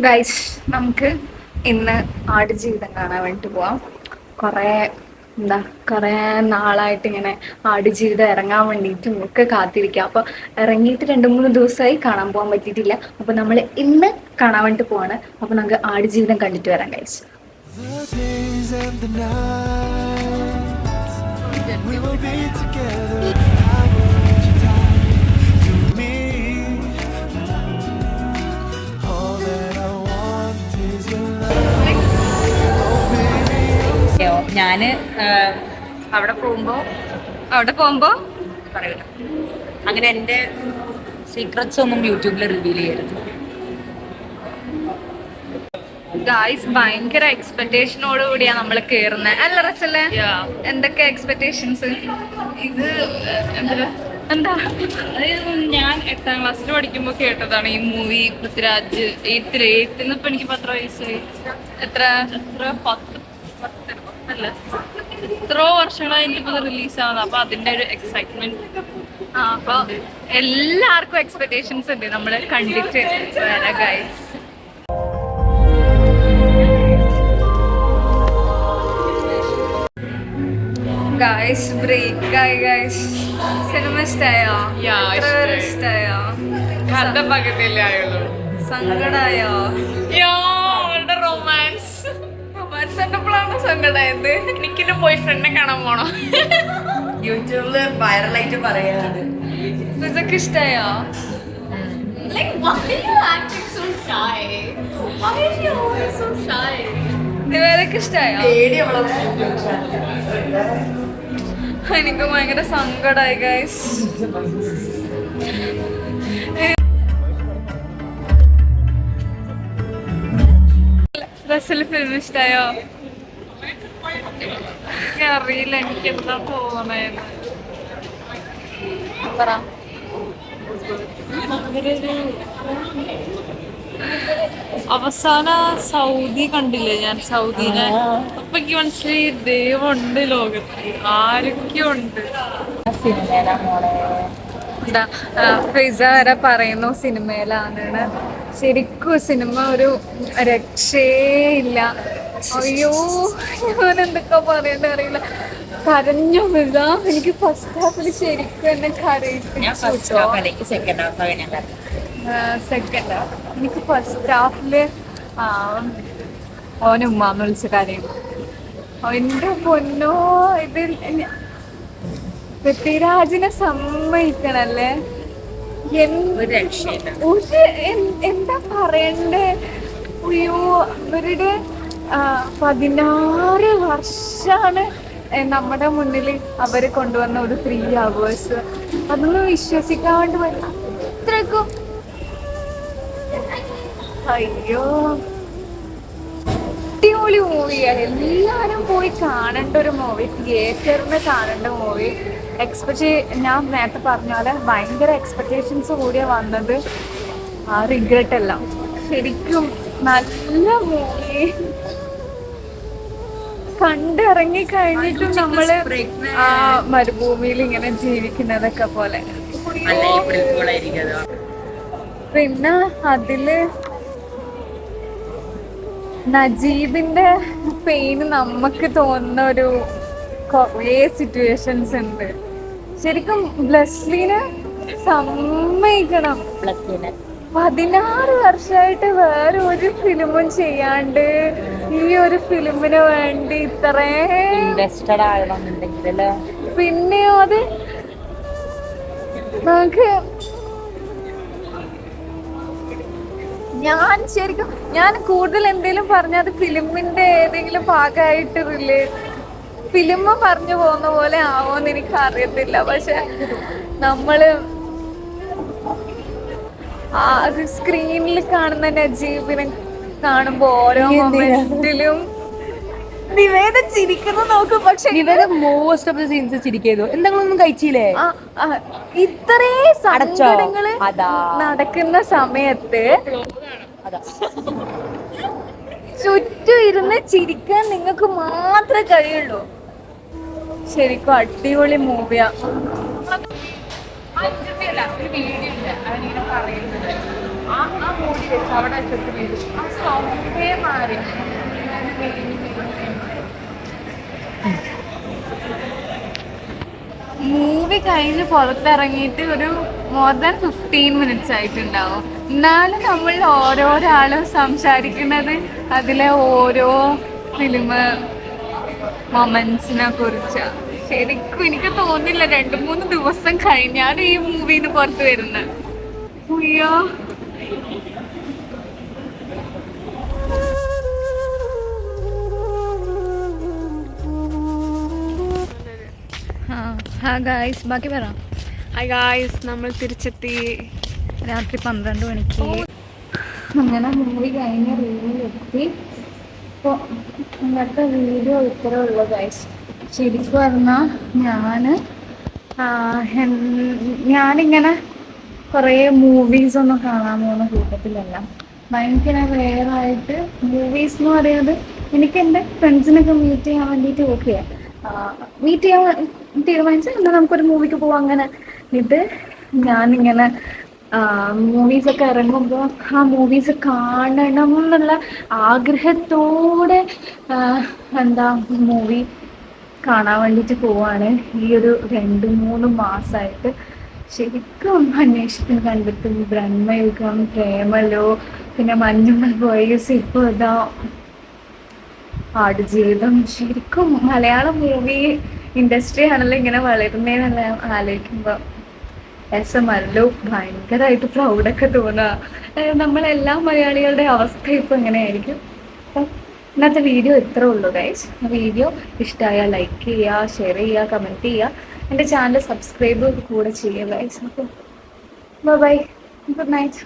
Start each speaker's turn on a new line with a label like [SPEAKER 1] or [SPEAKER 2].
[SPEAKER 1] Guys, നമുക്ക് ഇന്ന് ആടുജീവിതം കാണാൻ വേണ്ടി പോവാം. കുറേ നാളായിട്ട് ഇങ്ങനെ ആടുജീവിതം ഇറങ്ങാൻ വേണ്ടിയിട്ട് ഒക്കെ കാത്തിരിക്കാം. അപ്പോൾ ഇറങ്ങിയിട്ട് 2-3 ദിവസമായി കാണാൻ പോകാൻ പറ്റിയിട്ടില്ല. അപ്പോൾ നമ്മൾ ഇന്ന് കാണാൻ വേണ്ടി പോവാണ്. അപ്പോൾ നമുക്ക് ആടുജീവിതം കണ്ടിട്ട് വരാം ഗൈസ്.
[SPEAKER 2] ഞാന് അവിടെ പോകുമ്പോ പറയൂല, അങ്ങനെ എന്റെ സീക്രട്സ് ഒന്നും യൂട്യൂബിൽ റിവീൽ ചെയ്യരുത്.
[SPEAKER 1] ഗായ്സ്, ഭയങ്കര എക്സ്പെക്ടേഷനോട് കൂടിയാ നമ്മൾ കേറുന്നത് അല്ല റസല്ലേ? എന്തൊക്കെ എക്സ്പെക്ടേഷൻസ്? ഇത് എന്താ,
[SPEAKER 3] ഞാൻ 8ാം ക്ലാസ്സിൽ പഠിക്കുമ്പോ കേട്ടതാണ് ഈ മൂവി. പൃഥ്വിരാജ് 8th ഇപ്പൊ എനിക്ക് 10 വയസ്സായി.
[SPEAKER 1] എത്ര
[SPEAKER 3] 10 അല്ല, എത്രയോ വർഷങ്ങളായി എനിക്കിപ്പോ റിലീസ് ആവുന്നത്. അപ്പൊ അതിന്റെ ഒരു എക്സൈറ്റ്മെന്റ്.
[SPEAKER 1] അപ്പൊ എല്ലാവർക്കും എക്സ്പെക്ടേഷൻസ് ഉണ്ട്. നമ്മള് കണ്ടിട്ട് വരാം ഗൈസ്. ഗൈസ്, ബ്രേക്ക് ആയി ഗൈസ്. സിനിമ ഇഷ്ടായോ? ഇഷ്ടായോ?
[SPEAKER 3] കഥ പകുതിയല്ലേ ആയുള്ളൂ.
[SPEAKER 1] സങ്കടായോ?
[SPEAKER 3] റൊമാൻസ്
[SPEAKER 1] കണ്ടപ്പോഴാണ് സങ്കടായത്.
[SPEAKER 3] എനിക്കെന്റെ ബോയ് ഫ്രണ്ടിനെ കാണാൻ പോണോ?
[SPEAKER 2] യൂട്യൂബില് വൈറലായിട്ട് പറയാറ്.
[SPEAKER 1] ഇതൊക്കെ ഇഷ്ടായോ? ഇവരൊക്കെ ഇഷ്ടായോ? എനിക്ക് ഭയങ്കര സങ്കടായി ഗൈസ്. റസൽ ഫിലിം ഇഷ്ടായോ?
[SPEAKER 3] അറിയില്ല, എനിക്ക് എന്താ തോന്നണേന്ന്.
[SPEAKER 1] പറ.
[SPEAKER 3] അവസാന സൗദി കണ്ടില്ലേ ഞാൻ? സൗദിനെ അപ്പൊ എനിക്ക് മനസ്സിലായി ദൈവമുണ്ട് ലോകത്ത്, ആരൊക്കെയുണ്ട്.
[SPEAKER 1] എന്താ ഫിസ വരെ പറയുന്നു സിനിമയിലാണ്. ശരിക്കും സിനിമ ഒരു രക്ഷയില്ല. അയ്യോ, ഞാൻ എന്തൊക്കെ പറയണ്ട അറിയില്ല. കരഞ്ഞു ഫിസ. എനിക്ക് ഫസ്റ്റ് ഹാഫിൽ ശരിക്കും എന്നെ കരയിപ്പിച്ചു.
[SPEAKER 2] സെക്കൻഡ്
[SPEAKER 1] ഹാഫ് എനിക്ക് ഫസ്റ്റ് ഹാഫില് ഓന് ഉമ്മാന്ന് വിളിച്ച കാര്യം. എന്റെ പൊന്നോ, ഇത് പൃഥ്വിരാജിനെ സമ്മതിക്കണല്ലേ. എന്താ പറയണ്ടേ? അയ്യോ, അവരുടെ 16 വർഷാണ് നമ്മുടെ മുന്നിൽ അവര് കൊണ്ടുവന്ന ഒരു 3 hours. അതൊന്നും വിശ്വസിക്കാണ്ട് അത്രക്കും. അയ്യോ, അടിപൊളി മൂവിയാ. എല്ലാരും പോയി കാണേണ്ട ഒരു മൂവി, തിയേറ്ററിന് കാണേണ്ട മൂവി. ഞാൻ നേരത്തെ പറഞ്ഞ പോലെ ഭയങ്കര എക്സ്പെക്ടേഷൻസ് കൂടിയാ വന്നത്. റിഗ്രറ്റ് അല്ല, ശരിക്കും നല്ല മൂവി. കണ്ടിറങ്ങി കഴിഞ്ഞിട്ടും നമ്മള് ആ മരുഭൂമിയിൽ ഇങ്ങനെ ജീവിക്കുന്നതൊക്കെ പോലെ. പിന്നെ അതില് നജീബിന്റെ പെയിന് നമുക്ക് തോന്നുന്ന ഒരു കുറേ സിറ്റുവേഷൻസ് ഉണ്ട്. ശരിക്കും ബ്ലസ്ലിനെ സമ്മതിക്കണം. 16 വർഷമായിട്ട് വേറെ ഒരു ഫിലിമും ചെയ്യാണ്ട് ഈ ഒരു ഫിലിമിന് വേണ്ടി ഇത്രയും
[SPEAKER 2] ഇൻവെസ്റ്റഡ് ആകണമെന്നുണ്ടെങ്കിൽ
[SPEAKER 1] പിന്നെയോ അത് നമുക്ക് ഞാൻ കൂടുതൽ എന്തെങ്കിലും പറഞ്ഞാൽ അത് ഫിലിമിന്റെ ഏതെങ്കിലും ഭാഗമായിട്ട് ഫിലിം പറഞ്ഞു പോകുന്ന പോലെ ആവോന്ന് എനിക്ക് അറിയത്തില്ല. പക്ഷെ നമ്മള് ആ സ്ക്രീനിൽ കാണുന്ന നജീബിനെ കാണുമ്പോ ഓരോ മൊമെന്റിലും നിവേദ ചിരിക്കുന്നു നോക്കും. പക്ഷെ
[SPEAKER 2] മോസ്റ്റ് ഓഫ് ദ സീൻസ് ചിരിക്കുന്നു. എന്തെങ്കിലും കഴിച്ചില്ലേ?
[SPEAKER 1] ഇത്രേ സങ്കടങ്ങള് നടക്കുന്ന സമയത്ത് ചുറ്റും ഇരുന്ന് ചിരിക്കാൻ നിങ്ങൾക്ക് മാത്രമേ കഴിയുള്ളൂ. ശരിക്കും അടിപൊളി മൂവിയാ.
[SPEAKER 3] ഒരു വീഡിയോ ഉണ്ട്, അവനിങ്ങനെ പറയുന്നത്
[SPEAKER 1] ആ മൂടി വെച്ച് അവിടെ വെച്ചിട്ട് വീഴും. ആ സൗണ്ടേ മാറി. മൂവി കഴിഞ്ഞ് പുറത്തിറങ്ങിയിട്ട് ഒരു മോർ ദാൻ 15 മിനിറ്റ്സ് ആയിട്ടുണ്ടാവും. എന്നാലും നമ്മൾ ഓരോരാളും സംസാരിക്കുന്നത് അതിലെ ഓരോ ഫിലിം മൊമെന്റ്സിനെ കുറിച്ചാണ്. ശരിക്കും എനിക്ക് തോന്നില്ല 2-3 ദിവസം കഴിഞ്ഞാണ് ഈ മൂവിന്ന് പുറത്ത് വരുന്നത്. അയ്യോ ഗായ്സ് ബാക്കി പറ.
[SPEAKER 3] ഹായ് ഗായ്സ്, നമ്മൾ തിരിച്ചെത്തി.
[SPEAKER 1] രാത്രി 12 മണിക്ക് അങ്ങനെ മൂവി കഴിഞ്ഞ് റൂമിലെത്തി. അപ്പോൾ ഇന്നത്തെ വീഡിയോ ഇത്രേ ഉള്ളൂ ഗൈസ്. ശരിക്കും പറഞ്ഞാൽ ഞാനിങ്ങനെ കുറേ മൂവീസൊന്നും കാണാൻ പോകുന്ന കൂട്ടത്തിലല്ല. ഭയങ്കര റെയറായിട്ട് മൂവീസ് എന്ന് പറയുന്നത് എനിക്ക് എൻ്റെ ഫ്രണ്ട്സിനൊക്കെ മീറ്റ് ചെയ്യാൻ വേണ്ടിയിട്ട് ഓക്കെയാണ്. മീറ്റ് ചെയ്യാൻ തീരുമാനിച്ചാൽ എന്നാൽ നമുക്കൊരു മൂവിക്ക് പോവാം. അങ്ങനെ ഇത് ഞാനിങ്ങനെ മൂവീസൊക്കെ ഇറങ്ങുമ്പോൾ ആ മൂവീസ് കാണണം എന്നുള്ള ആഗ്രഹത്തോടെ മൂവി കാണാൻ വേണ്ടിയിട്ട് പോവാണ്. ഈ ഒരു 2-3 മാസമായിട്ട് ശരിക്കും അന്വേഷിക്കും കണ്ടെത്തും. ബ്രഹ്മയുഗം, പ്രേമലോ, പിന്നെ മഞ്ഞുമൽ ബോയ്സ്, ഇപ്പോൾ ഇതാ ആടുജീവിതം. ശരിക്കും മലയാളം മൂവി ഇൻഡസ്ട്രി ആണല്ലോ ഇങ്ങനെ വളരുന്നതെന്നല്ല ആലോചിക്കുമ്പോൾ രസമല്ലോ, ഭയങ്കരമായിട്ട് പ്രൗഡൊക്കെ തോന്നുക. നമ്മളെല്ലാ മലയാളികളുടെ അവസ്ഥ ഇപ്പോൾ എങ്ങനെയായിരിക്കും. അപ്പം ഇന്നത്തെ വീഡിയോ ഇത്രേ ഉള്ളൂ ഗൈസ്. വീഡിയോ ഇഷ്ടമായാൽ ലൈക്ക് ചെയ്യുക, ഷെയർ ചെയ്യുക, കമൻറ്റ് ചെയ്യുക. എൻ്റെ ചാനൽ സബ്സ്ക്രൈബ് കൂടെ ചെയ്യുക ഗൈസ്. അപ്പോൾ ബൈ, ഗുഡ് നൈറ്റ്.